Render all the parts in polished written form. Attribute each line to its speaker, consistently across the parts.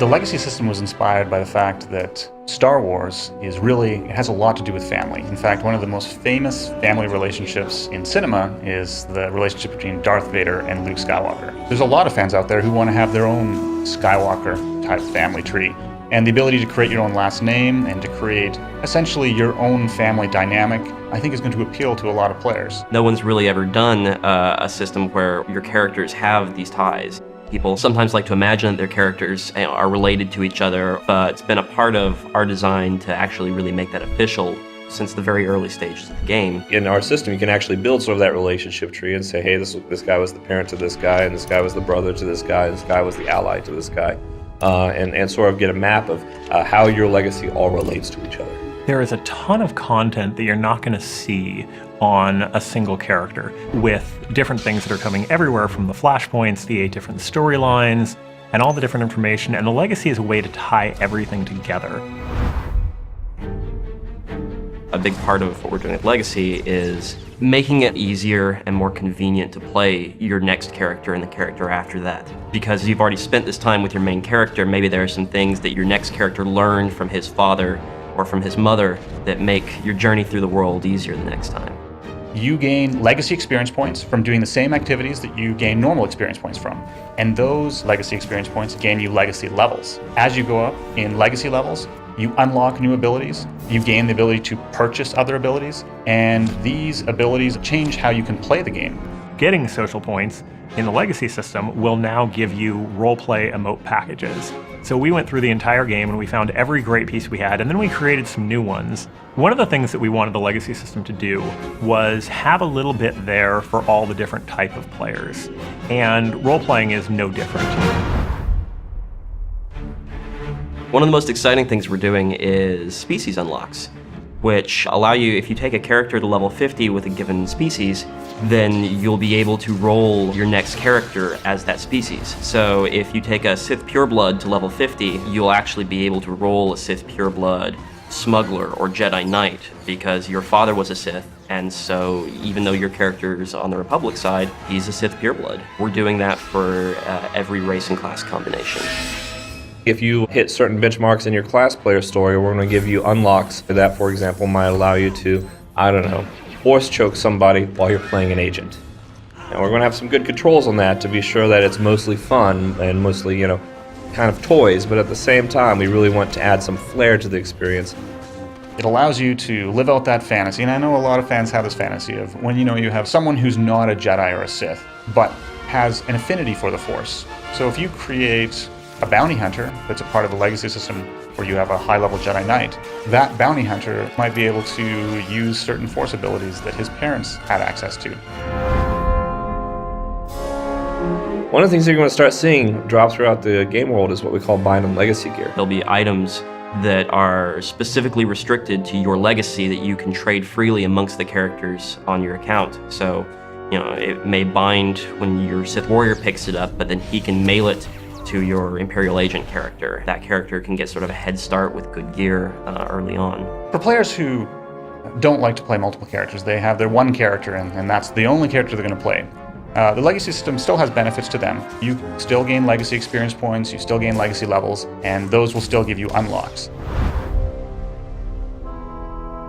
Speaker 1: The legacy system was inspired by the fact that Star Wars it has a lot to do with family. In fact, one of the most famous family relationships in cinema is the relationship between Darth Vader and Luke Skywalker. There's a lot of fans out there who want to have their own Skywalker-type family tree. And the ability to create your own last name and to create essentially your own family dynamic, I think is going to appeal to a lot of players.
Speaker 2: No one's really ever done a system where your characters have these ties. People sometimes like to imagine that their characters are related to each other, but it's been a part of our design to actually really make that official since the very early stages of the game.
Speaker 3: In our system, you can actually build sort of that relationship tree and say, hey, this guy was the parent to this guy, and this guy was the brother to this guy, and this guy was the ally to this guy. And sort of get a map of how your legacy all relates to each other.
Speaker 4: There is a ton of content that you're not going to see on a single character, with different things that are coming everywhere from the flashpoints, the 8 different storylines, and all the different information, and the legacy is a way to tie everything together.
Speaker 2: A big part of what we're doing at Legacy is making it easier and more convenient to play your next character and the character after that. Because you've already spent this time with your main character, maybe there are some things that your next character learned from his father or from his mother that make your journey through the world easier the next time.
Speaker 1: You gain legacy experience points from doing the same activities that you gain normal experience points from. And those legacy experience points gain you legacy levels. As you go up in legacy levels, you unlock new abilities, you gain the ability to purchase other abilities, and these abilities change how you can play the game.
Speaker 4: Getting social points in the legacy system will now give you roleplay emote packages. So we went through the entire game and we found every great piece we had, and then we created some new ones. One of the things that we wanted the legacy system to do was have a little bit there for all the different type of players, and role-playing is no different.
Speaker 2: One of the most exciting things we're doing is species unlocks, which allow you, if you take a character to level 50 with a given species, then you'll be able to roll your next character as that species. So if you take a Sith Pureblood to level 50, you'll actually be able to roll a Sith Pureblood Smuggler or Jedi Knight, because your father was a Sith, and so even though your character's on the Republic side, he's a Sith Pureblood. We're doing that for every race and class combination.
Speaker 3: If you hit certain benchmarks in your class player story, we're going to give you unlocks that, for example, might allow you to, I don't know, force choke somebody while you're playing an agent. And we're going to have some good controls on that to be sure that it's mostly fun and mostly, kind of toys, but at the same time, we really want to add some flair to the experience.
Speaker 1: It allows you to live out that fantasy, and I know a lot of fans have this fantasy of when you have someone who's not a Jedi or a Sith, but has an affinity for the Force. So if you create a bounty hunter that's a part of the legacy system where you have a high-level Jedi Knight, that bounty hunter might be able to use certain Force abilities that his parents had access to.
Speaker 3: One of the things you're going to start seeing drop throughout the game world is what we call bind and legacy gear.
Speaker 2: There'll be items that are specifically restricted to your legacy that you can trade freely amongst the characters on your account. So, it may bind when your Sith Warrior picks it up, but then he can mail it to your Imperial Agent character. That character can get sort of a head start with good gear early on.
Speaker 1: For players who don't like to play multiple characters, they have their one character and that's the only character they're going to play. The legacy system still has benefits to them. You still gain legacy experience points, you still gain legacy levels, and those will still give you unlocks.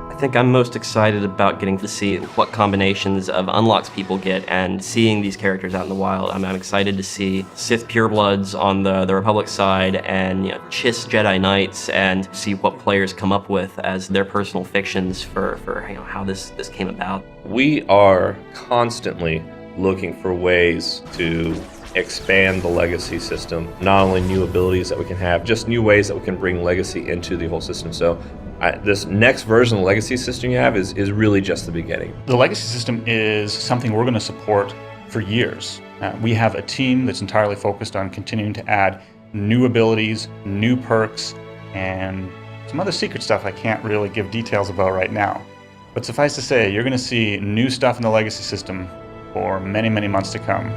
Speaker 2: I think I'm most excited about getting to see what combinations of unlocks people get and seeing these characters out in the wild. I'm excited to see Sith Purebloods on the Republic side and Chiss Jedi Knights, and see what players come up with as their personal fictions for how this came about.
Speaker 3: We are constantly looking for ways to expand the legacy system. Not only new abilities that we can have, just new ways that we can bring legacy into the whole system. So this next version of the legacy system you have is really just the beginning.
Speaker 1: The legacy system is something we're going to support for years. We have a team that's entirely focused on continuing to add new abilities, new perks, and some other secret stuff I can't really give details about right now. But suffice to say, you're going to see new stuff in the legacy system for many, many months to come.